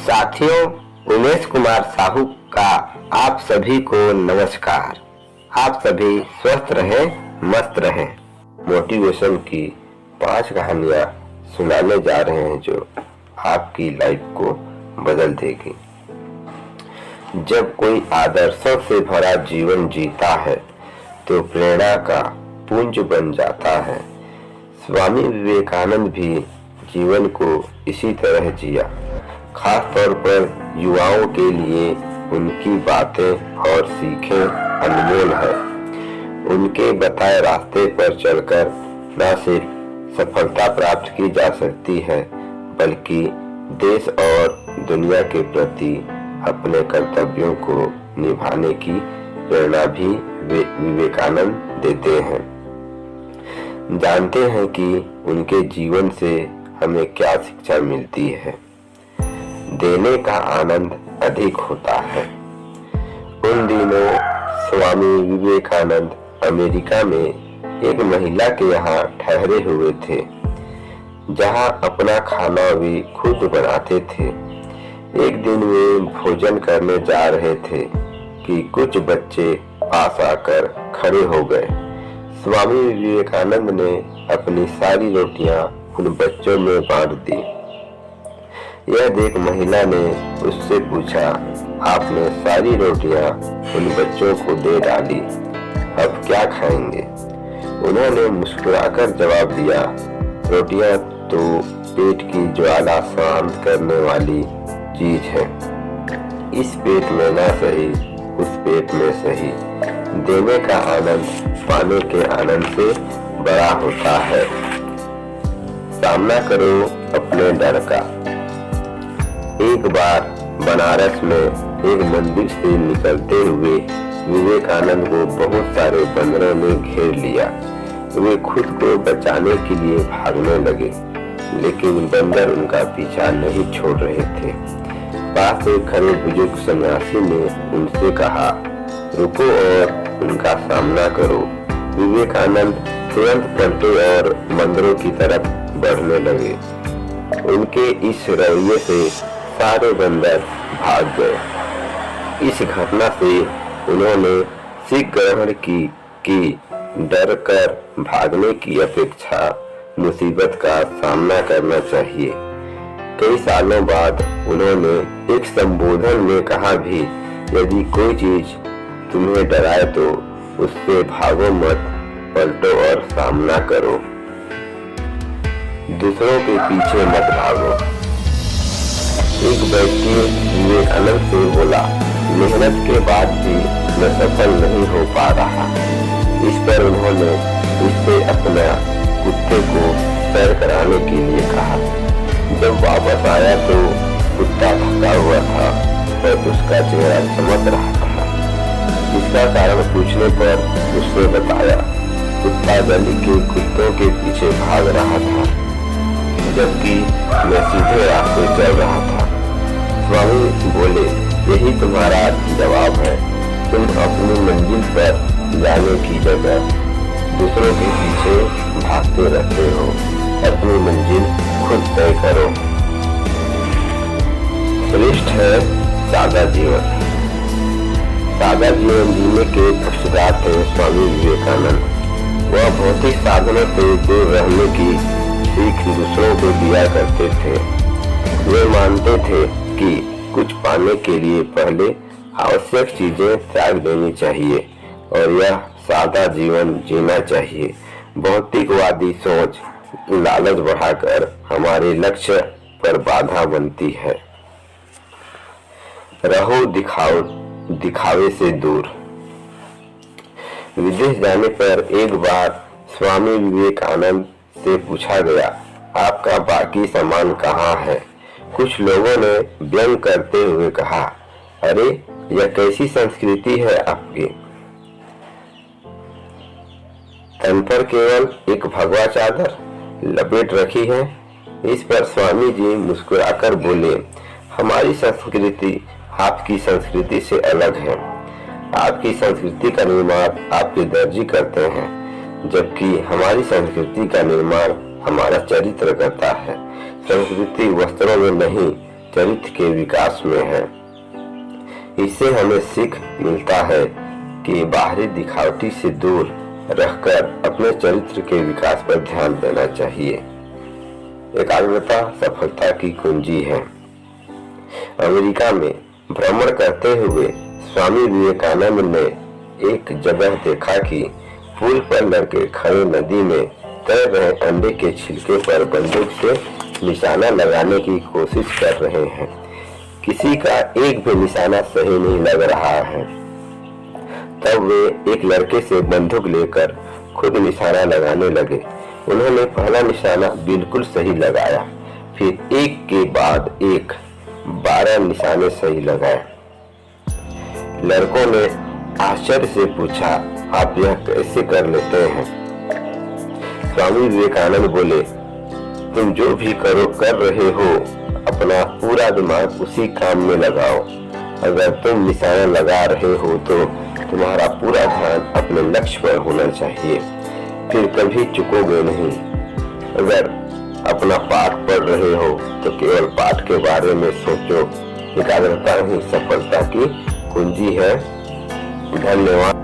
साथियों, उमेश कुमार साहू का आप सभी को नमस्कार। आप सभी स्वस्थ रहें, मस्त रहें। मोटिवेशन की 5 कहानियां सुनाने जा रहे हैं जो आपकी लाइफ को बदल देगी। जब कोई आदर्शों से भरा जीवन जीता है तो प्रेरणा का पुंज बन जाता है। स्वामी विवेकानंद भी जीवन को इसी तरह जिया। खास तौर पर युवाओं के लिए उनकी बातें और सीखें अनमोल है। उनके बताए रास्ते पर चलकर न सिर्फ सफलता प्राप्त की जा सकती है बल्कि देश और दुनिया के प्रति अपने कर्तव्यों को निभाने की प्रेरणा भी विवेकानंद देते हैं। जानते हैं कि उनके जीवन से हमें क्या शिक्षा मिलती है। देने का आनंद अधिक होता है। उन दिनों स्वामी विवेकानंद अमेरिका में एक महिला के यहाँ ठहरे हुए थे, जहाँ अपना खाना भी खुद बनाते थे। एक दिन वे भोजन करने जा रहे थे कि कुछ बच्चे पास आकर खड़े हो गए। स्वामी विवेकानंद ने अपनी सारी रोटियां उन बच्चों में बांट दी। यह देख महिला ने उससे पूछा, आपने सारी रोटियां उन बच्चों को दे डाली, अब क्या खाएंगे? उन्होंने मुस्कुराकर जवाब दिया, रोटियां तो पेट की ज्वाला शांत करने वाली चीज है। इस पेट में ना सही उस पेट में सही। देने का आनंद पाने के आनंद से बड़ा होता है। सामना करो अपने डर का। एक बार बनारस में एक मंदिर से निकलते हुए विवेकानंद को बहुत सारे बंदरों ने घेर लिया। वे खुद को बचाने के लिए भागने लगे, लेकिन बंदर उनका पीछा नहीं छोड़ रहे थे। पास से खड़े बुजुर्ग सन्यासी ने उनसे कहा, रुको और उनका सामना करो। विवेकानंद तुरंत पलटे और बंदरों की तरफ बढ़ने लगे। उनके इस रवैये से सारे बंदर भाग गए। इस घटना से उन्होंने सीख ग्रहण की कि डर कर भागने की अपेक्षा मुसीबत का सामना करना चाहिए। कई सालों बाद उन्होंने एक संबोधन में कहा भी, यदि कोई चीज तुम्हें डराए तो उससे भागो मत, पलटो और सामना करो। दूसरों के पीछे मत भागो। एक व्यक्ति विवेकानंद से बोला, मेहनत के बाद भी मैं सफल नहीं हो पा रहा। इस पर उन्होंने उससे अपना कुत्ते को सैर कराने के लिए कहा। जब वापस आया तो कुत्ता थका हुआ था और उसका चेहरा चमक रहा था। इसका कारण पूछने पर उसने बताया, कुत्ता गली के कुत्तों के पीछे भाग रहा था जबकि मैं सीधे रास्ते चल रहा था। स्वामी बोले, यही तुम्हारा जवाब है। तुम अपनी मंजिल पर जाने की जगह दूसरों के पीछे भागते रहते हो। अपनी मंजिल खुद तय करो। श्रेष्ठ है सादा जीवन। सादा जीवन जीने के पक्षधर थे स्वामी विवेकानंद। वह भौतिक साधनों से दूर रहने की सीख दूसरों को दिया करते थे। वे मानते थे कि कुछ पाने के लिए पहले आवश्यक चीजें त्याग देनी चाहिए और यह सादा जीवन जीना चाहिए। भौतिकवादी सोच लालच बढ़ाकर हमारे लक्ष्य पर बाधा बनती है। रहो दिखावे से दूर। विदेश जाने पर एक बार स्वामी विवेकानंद से पूछा गया, आपका बाकी सामान कहाँ है? कुछ लोगों ने व्यंग करते हुए कहा, अरे यह कैसी संस्कृति है आपकी? तन पर केवल एक भगवा चादर लपेट रखी है। इस पर स्वामी जी मुस्कुराकर बोले, हमारी संस्कृति आपकी संस्कृति से अलग है। आपकी संस्कृति का निर्माण आपके दर्जी करते हैं, जबकि हमारी संस्कृति का निर्माण हमारा चरित्र करता है। संस्कृति वस्त्रों में नहीं चरित्र के विकास में है। इससे हमें सीख मिलता है कि बाहरी दिखावटी से दूर रहकर अपने चरित्र के विकास पर ध्यान देना चाहिए। एकाग्रता सफलता की कुंजी है। अमेरिका में भ्रमण करते हुए स्वामी विवेकानंद ने एक जगह देखा कि पुल पर लड़के खड़े नदी में तैर रहे अंडे के छिलके पर बंदूक से निशाना लगाने की कोशिश कर रहे हैं। किसी का एक भी निशाना सही नहीं लग रहा है। तब वे एक लड़के से बंदूक लेकर खुद निशाना लगाने लगे। उन्होंने पहला निशाना बिल्कुल सही लगाया, फिर एक के बाद एक 12 निशाने सही लगाए। लड़कों ने आश्चर्य से पूछा, आप यह कैसे कर लेते हैं? स्वामी विवेकानंद बोले, तुम जो भी कर रहे हो, अपना पूरा दिमाग उसी काम में लगाओ। अगर तुम निशाना लगा रहे हो तो तुम्हारा पूरा ध्यान अपने लक्ष्य पर होना चाहिए, फिर कभी चुकोगे नहीं। अगर अपना पाठ पढ़ रहे हो तो केवल पाठ के बारे में सोचो। एकाग्रता ही सफलता की कुंजी है। धन्यवाद।